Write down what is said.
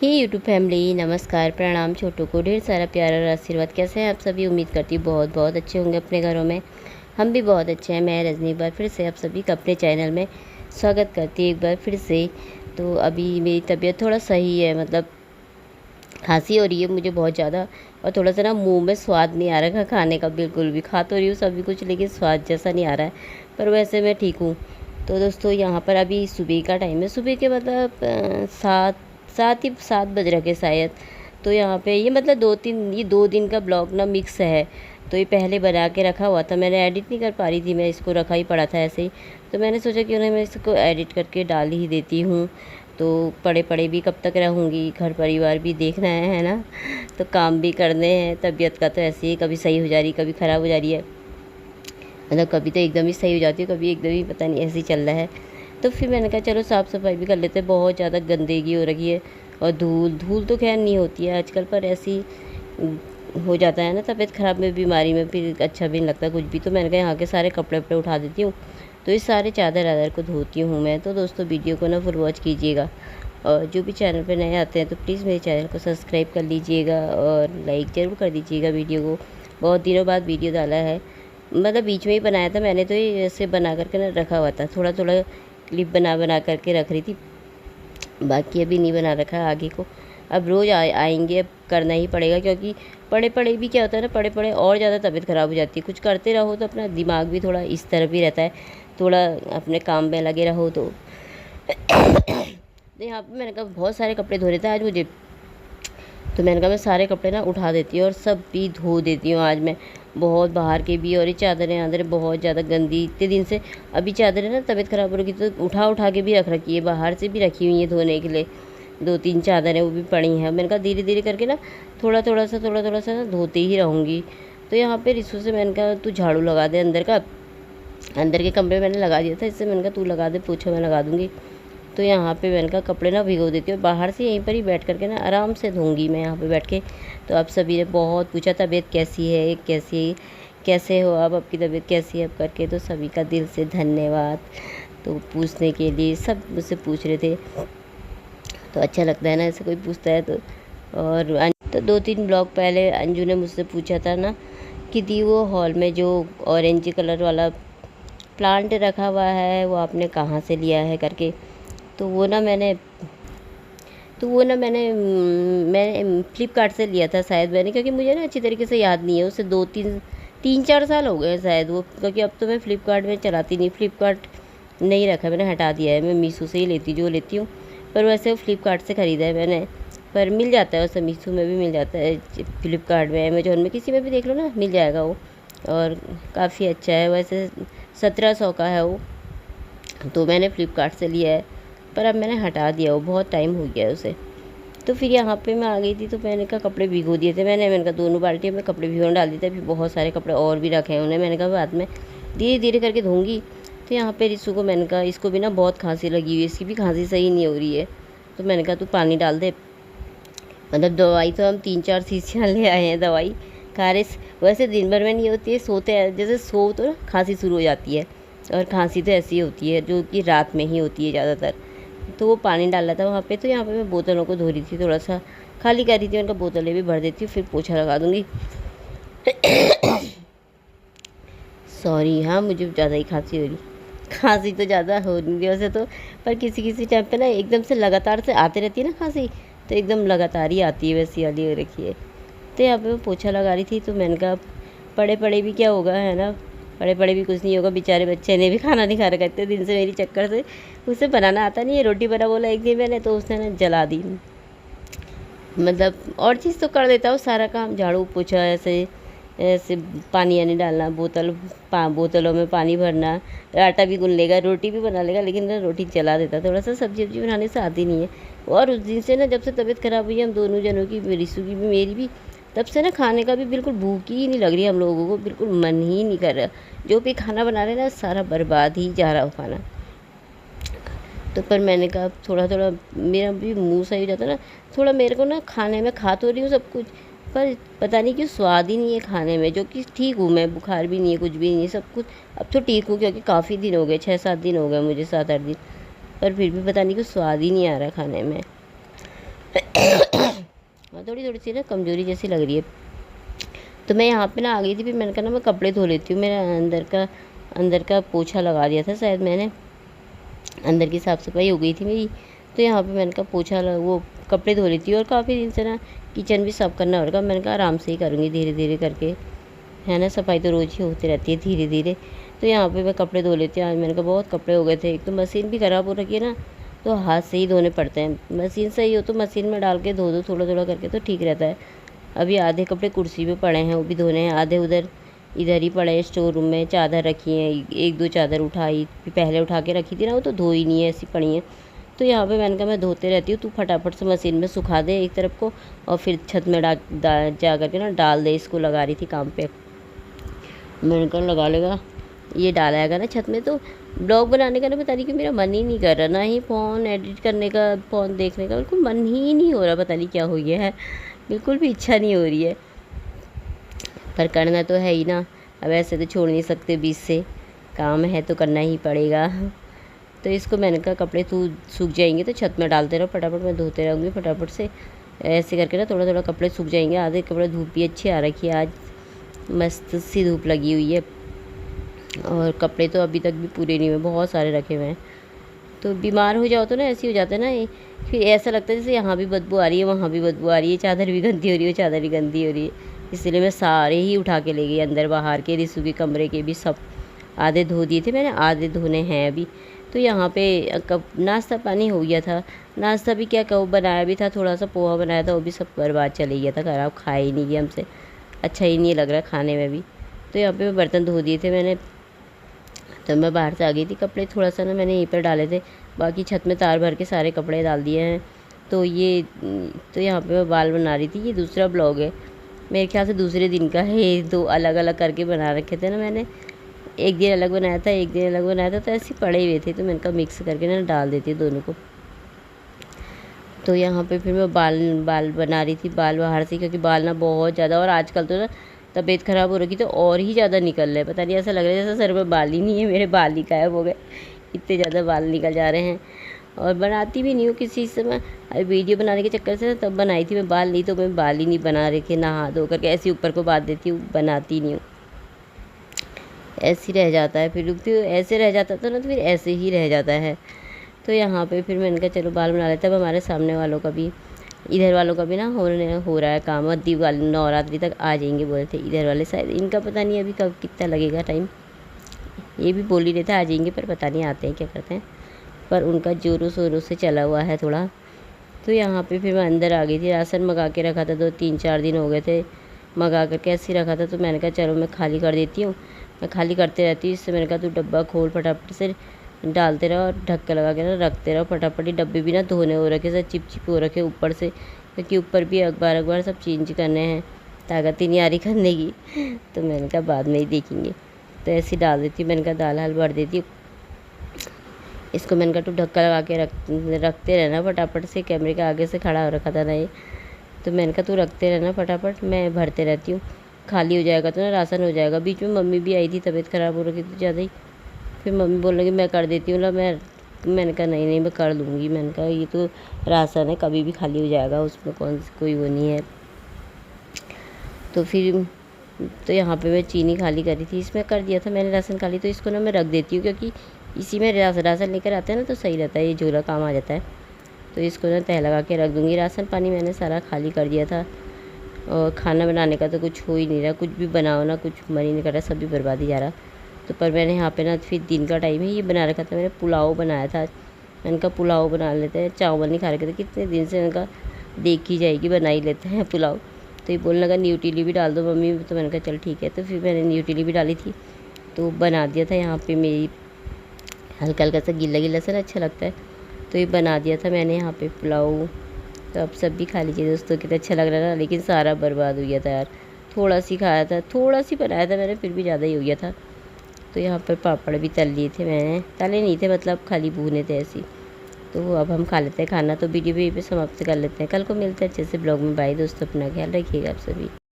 ही YouTube family नमस्कार प्रणाम। छोटों को ढेर सारा प्यार और आशीर्वाद। कैसे हैं आप सभी? उम्मीद करती हूँ बहुत बहुत अच्छे होंगे अपने घरों में। हम भी बहुत अच्छे हैं। मैं रजनी एक बार फिर से आप सभी का अपने चैनल में स्वागत करती हूँ एक बार फिर से। तो अभी मेरी तबीयत थोड़ा सही है, मतलब खांसी हो रही है मुझे बहुत ज़्यादा, और थोड़ा सा ना मुंह में स्वाद नहीं आ रहा है खाने का, बिल्कुल भी। खा तो रही हूँ सभी कुछ, लेकिन स्वाद जैसा नहीं आ रहा है, पर वैसे मैं ठीक हूँ। तो दोस्तों यहाँ पर अभी सुबह का टाइम है, सुबह के मतलब 7 बज रखे के शायद। तो यहाँ पे ये मतलब 2 दिन का ब्लॉग ना मिक्स है। तो ये पहले बना के रखा हुआ था, मैंने एडिट नहीं कर पा रही थी, मैं इसको रखा ही पड़ा था ऐसे ही। तो मैंने सोचा कि उन्हें मैं इसको एडिट करके डाल ही देती हूँ। तो पड़े पड़े भी कब तक रहूँगी, घर परिवार भी देखना है ना। तो काम भी करने हैं। तबीयत का तो ऐसे ही कभी सही हो जा रही, कभी ख़राब हो जा रही है, मतलब कभी तो एकदम ही सही हो जाती है, कभी एकदम ही पता नहीं ऐसे ही चल रहा है। तो फिर मैंने कहा चलो साफ़ सफाई भी कर लेते हैं, बहुत ज़्यादा गंदगी हो रखी है। और धूल धूल तो खैर नहीं होती है आजकल, पर ऐसी हो जाता है ना तबीयत ख़राब में, बीमारी में, फिर अच्छा भी नहीं लगता कुछ भी। तो मैंने कहा यहाँ के सारे कपड़े वपड़े उठा देती हूँ, तो इस सारे चादर वादर को धोती हूँ मैं। तो दोस्तों वीडियो को ना फुल वॉच कीजिएगा, और जो भी चैनल पर नए आते हैं तो प्लीज़ मेरे चैनल को सब्सक्राइब कर लीजिएगा और लाइक ज़रूर कर दीजिएगा वीडियो को। बहुत दिनों बाद वीडियो डाला है, मतलब बीच में ही बनाया था मैंने, तो ये ऐसे बना करके ना रखा हुआ था, थोड़ा थोड़ा क्लिप बना बना करके रख रही थी, बाकी अभी नहीं बना रखा है आगे को। अब रोज़ आएंगे, अब करना ही पड़ेगा, क्योंकि पड़े पड़े भी क्या होता है ना, पड़े पड़े और ज़्यादा तबीयत ख़राब हो जाती है। कुछ करते रहो तो अपना दिमाग भी थोड़ा इस तरफ ही रहता है, थोड़ा अपने काम में लगे रहो तो। यहाँ पे मैंने कहा बहुत सारे कपड़े धो रहे थे आज मुझे, तो मैंने कहा मैं सारे कपड़े ना उठा देती हूँ और सब भी धो देती हूँ आज मैं, बहुत बाहर के भी। और ये चादरें वादरें बहुत ज़्यादा गंदी इतने दिन से, अभी चादरें ना तबीयत ख़राब हो रही, तो उठा उठा के भी रख रखी है, बाहर से भी रखी हुई है धोने के लिए। 2-3 चादरें वो भी पड़ी हैं। मैंने कहा धीरे धीरे करके ना थोड़ा थोड़ा सा ना धोते ही रहूँगी। तो यहाँ पे रिसू से मैंने कहा तू झाड़ू लगा दे अंदर का, अंदर के कमरे में मैंने लगा दिया था, इससे मैंने कहा तू लगा दे, पोछा मैं लगा दूँगी। तो यहाँ पे मैंने कहा कपड़े ना भिगो देती हूँ, और बाहर से यहीं पर ही बैठ करके ना आराम से धोंगी मैं यहाँ पे बैठ के। तो आप सभी ने बहुत पूछा तबीयत कैसी है, कैसे हो आप, आपकी तबीयत कैसी है अब करके। तो सभी का दिल से धन्यवाद। तो पूछने के लिए सब मुझसे पूछ रहे थे, तो अच्छा लगता है ना ऐसे कोई पूछता है तो। और तो 2-3 ब्लॉग पहले अंजू ने मुझसे पूछा था ना कि दी वो हॉल में जो ऑरेंज कलर वाला प्लांट रखा हुआ है वो आपने कहाँ से लिया है करके। तो वो ना मैंने मैंने फ़्लिपकार्ट से लिया था शायद मैंने, क्योंकि मुझे ना अच्छी तरीके से याद नहीं है, उससे 3-4 साल हो गए शायद वो, क्योंकि अब तो मैं फ़्लिपकार्ट में चलाती नहीं, फ़्लिपकार्ट नहीं रखा मैंने, हटा दिया है। मैं मीशो से ही लेती हूँ, पर वैसे वो फ़्लिपकार्ट से ख़रीदा है मैंने। पर मिल जाता है वैसे, मीशो में भी मिल जाता है, फ़्लिपकार्ट में, अमेजोन में, किसी में भी देख लो ना मिल जाएगा वो। और काफ़ी अच्छा है वैसे, 1700 का है वो। तो मैंने फ़्लिपकार्ट से लिया है, पर अब मैंने हटा दिया, वो बहुत टाइम हो गया है उसे। तो फिर यहाँ पे मैं आ गई थी, तो मैंने कहा कपड़े भिगो दिए थे मैंने कहा 2 बाल्टियों में कपड़े भिगोने डाल दिए थे। फिर बहुत सारे कपड़े और भी रखे हैं उन्हें, मैंने कहा बाद में धीरे धीरे करके धोंगी। तो यहाँ पे रिसू को मैंने कहा इसको भी ना बहुत खांसी लगी हुई है, इसकी भी खांसी सही नहीं हो रही है। तो मैंने कहा तू पानी डाल दे, मतलब दवाई तो हम 3-4 शीशियाँ ले आए हैं दवाई, खारिश वैसे दिन भर में नहीं होती है, सोते हैं जैसे सो तो ना खांसी शुरू हो जाती है, और खांसी तो ऐसी होती है जो कि रात में ही होती है ज़्यादातर। तो वो पानी डाला था वहाँ पे। तो यहाँ पे मैं बोतलों को धो रही थी, थोड़ा सा खाली कर रही थी, उनका बोतलें भी भर देती हूँ, फिर पोछा लगा दूँगी। सॉरी हाँ, मुझे ज़्यादा ही खांसी हो रही, खांसी तो ज़्यादा हो नहीं रही वैसे तो, पर किसी किसी टाइम पे ना एकदम से लगातार से आते रहती है ना खांसी, तो एकदम लगातार ही आती है, वैसी वाली हो रखी है। तो यहाँ पे मैं पोछा लगा रही थी, तो मैंने कहा पड़े पड़े भी क्या होगा, है ना, पड़े पड़े भी कुछ नहीं होगा। बेचारे बच्चे ने भी खाना नहीं खा रखा इतने दिन से मेरी चक्कर से, उसे बनाना आता नहीं है, रोटी बना बोला एक दिन मैंने, तो उसने ना जला दी। मतलब और चीज़ तो कर देता हूँ सारा काम, झाड़ू पोछा ऐसे ऐसे, पानी यानी डालना, बोतलों में पानी भरना, आटा भी गूँध लेगा, रोटी भी बना लेगा, लेकिन ना रोटी जला देता। थोड़ा सा सब्जी वब्जी बनाने से आती नहीं है। और उस दिन से ना जब से तबीयत ख़राब हुई है हम दोनों जनों की, रिसू की भी मेरी भी, तब से ना खाने का भी बिल्कुल भूख ही नहीं लग रही हम लोगों को, बिल्कुल मन ही नहीं कर रहा। जो भी खाना बना रहे ना सारा बर्बाद ही जा रहा हो खाना। तो पर मैंने कहा थोड़ा थोड़ा मेरा भी मुंह सही हो जाता ना, थोड़ा मेरे को ना खाने में, खा तो रही हूँ सब कुछ, पर पता नहीं क्यों स्वाद ही नहीं है खाने में। जो कि ठीक हूँ मैं, बुखार भी नहीं है, कुछ भी नहीं है, सब कुछ अब तो ठीक हूँ, क्योंकि काफ़ी दिन हो गए, 6-7 दिन हो गए मुझे, 7-8 दिन, पर फिर भी पता नहीं क्यों स्वाद ही नहीं आ रहा खाने में। हाँ, थोड़ी थोड़ी सी ना कमज़ोरी जैसी लग रही है। तो मैं यहाँ पे ना आ गई थी, फिर मैंने कहा ना मैं कपड़े धो लेती हूँ। मेरा अंदर का पोछा लगा दिया था शायद मैंने, अंदर की साफ़ सफाई हो गई थी मेरी। तो यहाँ पे मैंने कहा वो कपड़े धो लेती हूँ। और काफ़ी दिन से ना किचन भी साफ़ करना होगा, मैंने कहा आराम से ही करूँगी धीरे धीरे करके, है ना। सफाई तो रोज़ ही होती रहती है धीरे धीरे। तो यहाँ पे मैं कपड़े धो लेती हूँ। आज मैंने कहा बहुत कपड़े हो गए थे, एक तो मशीन भी ख़राब हो रखी है ना, तो हाथ से ही धोने पड़ते हैं। मशीन सही हो तो मशीन में डाल के धो दो थोड़ा थोड़ा करके, तो ठीक रहता है। अभी आधे कपड़े कुर्सी पे पड़े हैं, वो भी धोने हैं। आधे इधर ही पड़े हैं स्टोर रूम में। चादर रखी है, एक दो चादर उठाई, पहले उठा के रखी थी ना, वो तो धो ही नहीं है, ऐसी पड़ी हैं। तो यहाँ पे मैंने कहा मैं धोते रहती हूँ, तू फटाफट से मशीन में सुखा दे एक तरफ को, और फिर छत में जा करके ना डाल दे। इसको लगा रही थी काम पे, मैंने कहा लगा लेगा, ये डाला ना छत में। तो ब्लॉग बनाने का ना पता नहीं कि मेरा मन ही नहीं कर रहा, ना ही फ़ोन एडिट करने का, फ़ोन देखने का बिल्कुल मन ही नहीं हो रहा। पता नहीं क्या हो गया है, बिल्कुल भी इच्छा नहीं हो रही है, पर करना तो है ही ना। अब ऐसे तो छोड़ नहीं सकते बीच से, काम है तो करना ही पड़ेगा। तो इसको मैंने कहा कपड़े तू सूख जाएंगे तो छत में डालते रहो फटाफट, मैं धोते रहूँगी फटाफट से। ऐसे करके ना थोड़ा थोड़ा कपड़े सूख जाएंगे। आधे कपड़े, धूप भी अच्छी आ रखी है आज, मस्त सी धूप लगी हुई है। और कपड़े तो अभी तक भी पूरे नहीं हुए, बहुत सारे रखे हुए हैं। तो बीमार हो जाओ तो ना ऐसे ही हो जाता है ना, फिर ऐसा लगता है जैसे यहाँ भी बदबू आ रही है, वहाँ भी बदबू आ रही है, चादर भी गंदी हो रही है, चादर भी गंदी हो रही है। इसलिए मैं सारे ही उठा के ले गई, अंदर बाहर के, रिसू के कमरे के भी सब। आधे धो दिए थे मैंने, आधे धोने हैं अभी। तो यहाँ पे कब नाश्ता पानी हो गया था। नाश्ता भी क्या कहूँ, बनाया भी था, थोड़ा सा पोहा बनाया था, वो भी सब बर्बाद चले गया था, खराब, खा ही नहीं गया हमसे, अच्छा ही नहीं लग रहा खाने में भी। तो यहाँ पे बर्तन धो दिए थे मैंने, तो मैं बाहर से आ गई थी। कपड़े थोड़ा सा ना मैंने यहीं पर डाले थे, बाकी छत में तार भर के सारे कपड़े डाल दिए हैं। तो यहाँ पे मैं बाल बना रही थी। ये दूसरा ब्लॉग है, मेरे ख्याल से दूसरे दिन का है। ये दो अलग अलग करके बना रखे थे ना मैंने, एक दिन अलग बनाया था, एक दिन अलग बनाया था, तो ऐसे पड़े हुए थे, तो मैंने कहा मिक्स करके ना डाल देती हूँ दोनों को। तो यहाँ पे फिर मैं बाल बना रही थी, बाल बाहर से, क्योंकि बाल ना बहुत ज़्यादा, और आजकल तो ना तबीयत ख़राब हो रखी, तो और ही ज़्यादा निकल रहे हैं। पता नहीं, ऐसा लग रहा है जैसे सर में बाल ही नहीं है, मेरे बाल ही गायब हो गए, इतने ज़्यादा बाल निकल जा रहे हैं। और बनाती भी नहीं हूँ किसी से मैं, वीडियो बनाने के चक्कर से तब बनाई थी मैं बाल, नहीं तो मैं बाल ही नहीं बना रही थी, नहा धो करके ऐसे ऊपर को बांध देती हूँ, बनाती नहीं हूँ, ऐसे ही रह जाता है। फिर रुकती हूँ, ऐसे रह जाता था ना, तो फिर ऐसे ही रह जाता है। तो यहाँ पे फिर मैंने कहा चलो बाल बना लेते हैं। अब हमारे सामने वालों का भी, इधर वालों का भी ना हो रहा है काम, और दिवाली नवरात्रि तक आ जाएंगे बोले थे इधर वाले, शायद इनका पता नहीं अभी कब कितना लगेगा टाइम। ये भी बोल ही रहे थे आ जाएंगे, पर पता नहीं आते हैं क्या करते हैं, पर उनका जोरों शोरों से चला हुआ है थोड़ा। तो यहाँ पे फिर मैं अंदर आ गई थी। राशन मंगा के रखा था, 2-3-4 दिन हो गए थे मंगा करके ऐसे ही रखा था। तो मैंने कहा चलो मैं खाली कर देती हूँ, मैं खाली करते रहती हूँ। इससे मैंने कहा तू डब्बा खोल, फटाफट से डालते रहो और ढक्कन लगा के ना रखते रहो फटाफट। ही डब्बे भी ना धोने हो रखे, सब चिप हो रखे ऊपर से, क्योंकि ऊपर भी अखबार सब चेंज करने हैं, ताकत ही नहीं आ रही करने की। तो मैंने कहा बाद में ही देखेंगे, तो ऐसे ही डाल देती हूँ। मैंने कहा दाल हाल भर देती हूँ, इसको मैंने कहा तू ढक्कन लगा के रखते रहना फटाफट से। कैमरे के आगे से खड़ा हो रखा था ना ये, तो मैंने कहा तू रखते रहना फटाफट, मैं भरते रहती हूँ। खाली हो जाएगा तो ना राशन हो जाएगा। बीच में मम्मी भी आई थी, तबीयत ख़राब हो रही थी ज़्यादा ही, फिर मम्मी बोल लगी मैं कर देती हूँ ना, मैंने कहा नहीं मैं कर दूँगी। मैंने कहा ये तो राशन है, कभी भी खाली हो जाएगा, उसमें कोई वो नहीं है। तो फिर तो यहाँ पे मैं चीनी खाली करी थी, इसमें कर दिया था मैंने राशन खाली। तो इसको ना मैं रख देती हूँ, क्योंकि इसी में राशन लेकर आते हैं ना, तो सही रहता है, ये झोला काम आ जाता है। तो इसको ना तह लगा के रख दूँगी। राशन पानी मैंने सारा खाली कर दिया था, और खाना बनाने का तो कुछ हो ही नहीं रहा, कुछ भी बनाओ ना कुछ मन ही नहीं कर रहा, सब भी बर्बाद ही जा रहा। तो पर मैंने यहाँ पे ना फिर दिन का टाइम है, ये बना रखा था मैंने, पुलाव बनाया था। मैंने कहा पुलाव बना लेते हैं, चावल नहीं खा रखे थे कितने दिन से, मैंने कहा देखी जाएगी बना ही लेते हैं पुलाव। तो ये बोलने लगा न्यूट्रीली भी डाल दो मम्मी, तो मैंने कहा चल ठीक है। तो फिर मैंने न्यूट्रीली भी डाली थी, तो बना दिया था। यहाँ पे मेरी हल्का हल्का सा गीला गीला सा अच्छा लगता है, तो ये बना दिया था मैंने यहाँ पे पुलाव। तो अब सब भी खा लीजिए दोस्तों, कितना अच्छा लग रहा था, लेकिन सारा बर्बाद हो गया था यार। थोड़ा सी खाया था, थोड़ा सी बनाया था मैंने, फिर भी ज़्यादा ही हो गया था। तो यहाँ पर पापड़ भी तल लिए थे मैंने, तले नहीं थे मतलब खाली भूने थे ऐसे। तो अब हम खा लेते हैं खाना, तो वीडियो भी यहीं पे समाप्त कर लेते हैं। कल को मिलते हैं अच्छे से ब्लॉग में। बाय दोस्तों, अपना ख्याल रखिएगा आप सभी।